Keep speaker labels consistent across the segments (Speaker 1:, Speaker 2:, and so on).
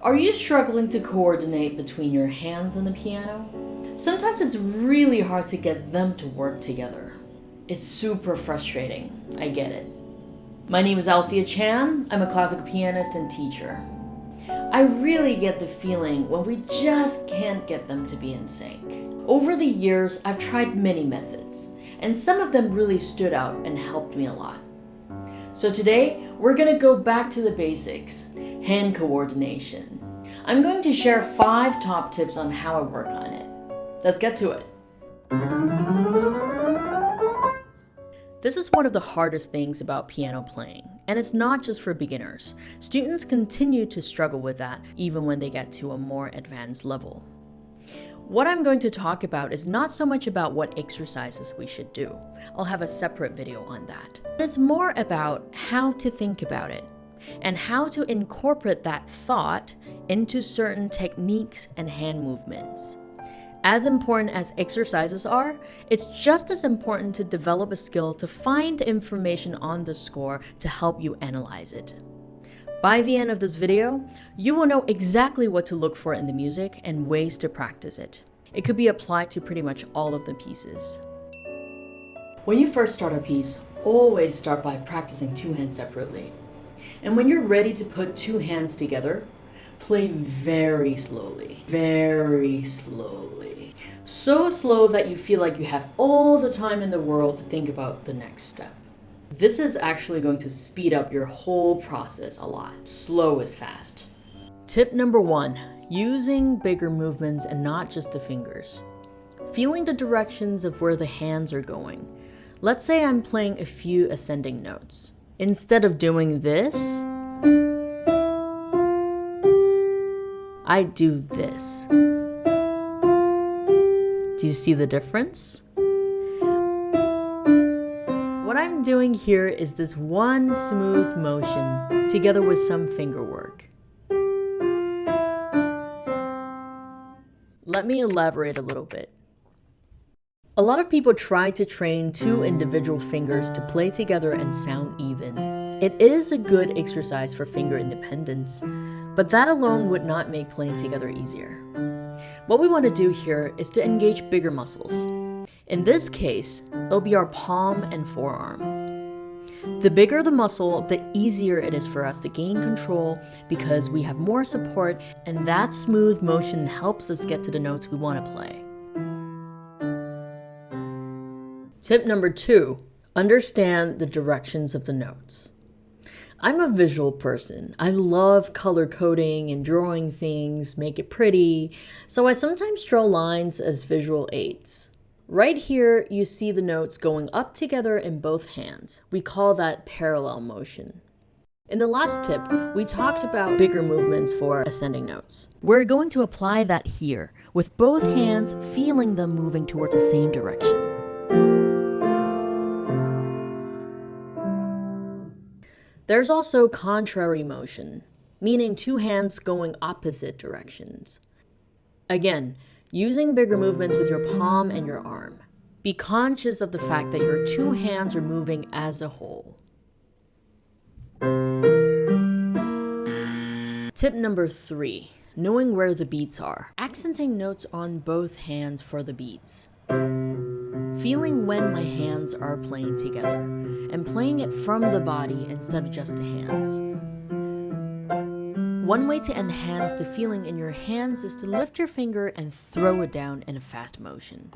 Speaker 1: Are you struggling to coordinate between your hands and the piano? Sometimes it's really hard to get them to work together. It's super frustrating. I get it. My name is Althea Chan. I'm a classical pianist and teacher. I really get the feeling when we just can't get them to be in sync. Over the years, I've tried many methods, and some of them really stood out and helped me a lot. So today, we're gonna go back to the basics, hand coordination. I'm going to share 5 top tips on how I work on it. Let's get to it. This is one of the hardest things about piano playing, and it's not just for beginners. Students continue to struggle with that even when they get to a more advanced level. What I'm going to talk about is not so much about what exercises we should do. I'll have a separate video on that. It's more about how to think about it and how to incorporate that thought into certain techniques and hand movements. As important as exercises are, it's just as important to develop a skill to find information on the score to help you analyze it. By the end of this video, you will know exactly what to look for in the music and ways to practice it. It could be applied to pretty much all of the pieces. When you first start a piece, always start by practicing 2 hands separately. And when you're ready to put 2 hands together, play very slowly. So slow that you feel like you have all the time in the world to think about the next step. This is actually going to speed up your whole process a lot. Slow is fast. Tip number 1, using bigger movements and not just the fingers. Feeling the directions of where the hands are going. Let's say I'm playing a few ascending notes. Instead of doing this, I do this. Do you see the difference? What I'm doing here is this one smooth motion together with some finger work. Let me elaborate a little bit. A lot of people try to train 2 individual fingers to play together and sound even. It is a good exercise for finger independence, but that alone would not make playing together easier. What we want to do here is to engage bigger muscles. In this case, it'll be our palm and forearm. The bigger the muscle, the easier it is for us to gain control because we have more support, and that smooth motion helps us get to the notes we want to play. Tip number 2, understand the directions of the notes. I'm a visual person. I love color coding and drawing things, make it pretty, so I sometimes draw lines as visual aids. Right here, you see the notes going up together in both hands. We call that parallel motion. In the last tip, we talked about bigger movements for ascending notes. We're going to apply that here, with both hands feeling them moving towards the same direction. There's also contrary motion, meaning 2 hands going opposite directions. Again, using bigger movements with your palm and your arm. Be conscious of the fact that your 2 hands are moving as a whole. Tip number 3, knowing where the beats are. Accenting notes on both hands for the beats. Feeling when my hands are playing together, and playing it from the body instead of just the hands. One way to enhance the feeling in your hands is to lift your finger and throw it down in a fast motion.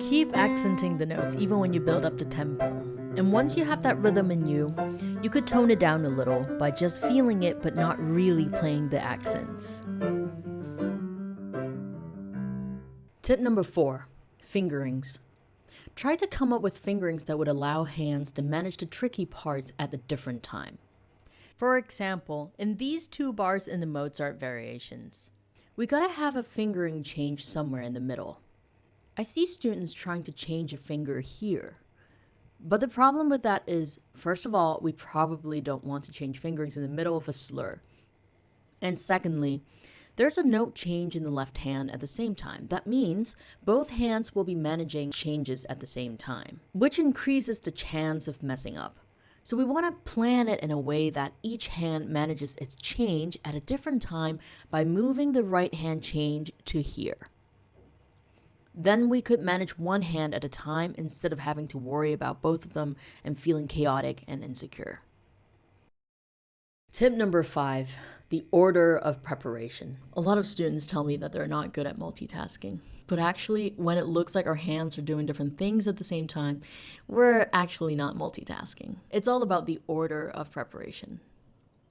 Speaker 1: Keep accenting the notes even when you build up the tempo. And once you have that rhythm in you, you could tone it down a little by just feeling it but not really playing the accents. Tip number 4, fingerings. Try to come up with fingerings that would allow hands to manage the tricky parts at a different time. For example, in these 2 bars in the Mozart variations, we gotta have a fingering change somewhere in the middle. I see students trying to change a finger here. But the problem with that is, first of all, we probably don't want to change fingerings in the middle of a slur. And secondly, there's a note change in the left hand at the same time. That means both hands will be managing changes at the same time, which increases the chance of messing up. So we want to plan it in a way that each hand manages its change at a different time by moving the right hand change to here. Then we could manage one hand at a time instead of having to worry about both of them and feeling chaotic and insecure. Tip number 5, the order of preparation. A lot of students tell me that they're not good at multitasking, but actually when it looks like our hands are doing different things at the same time, we're actually not multitasking. It's all about the order of preparation.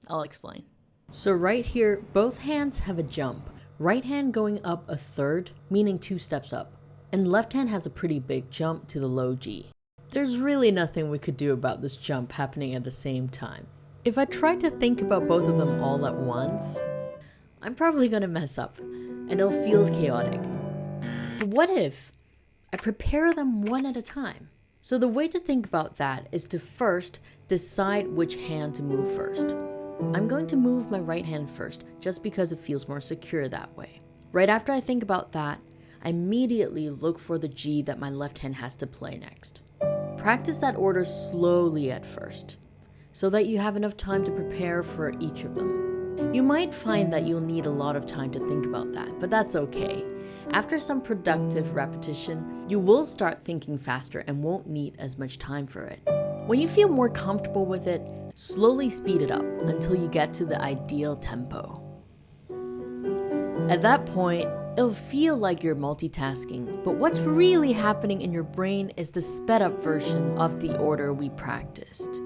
Speaker 1: I'll explain. So right here, both hands have a jump. Right hand going up a third, meaning 2 steps up, and left hand has a pretty big jump to the low G. There's really nothing we could do about this jump happening at the same time. If I try to think about both of them all at once, I'm probably gonna mess up, and it'll feel chaotic. But what if I prepare them one at a time? So the way to think about that is to first decide which hand to move first. I'm going to move my right hand first, just because it feels more secure that way. Right after I think about that, I immediately look for the G that my left hand has to play next. Practice that order slowly at first, so that you have enough time to prepare for each of them. You might find that you'll need a lot of time to think about that, but that's okay. After some productive repetition, you will start thinking faster and won't need as much time for it. When you feel more comfortable with it, slowly speed it up until you get to the ideal tempo. At that point, it'll feel like you're multitasking, but what's really happening in your brain is the sped up version of the order we practiced.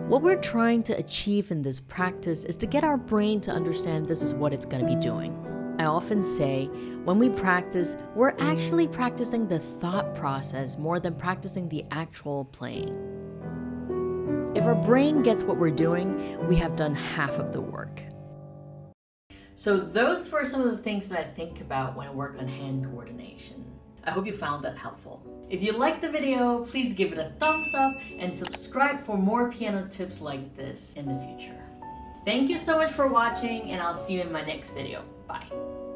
Speaker 1: What we're trying to achieve in this practice is to get our brain to understand this is what it's going to be doing. I often say, when we practice, we're actually practicing the thought process more than practicing the actual playing. If our brain gets what we're doing, we have done half of the work. So those were some of the things that I think about when I work on hand coordination. I hope you found that helpful. If you liked the video, please give it a thumbs up and subscribe for more piano tips like this in the future. Thank you so much for watching, and I'll see you in my next video. Bye.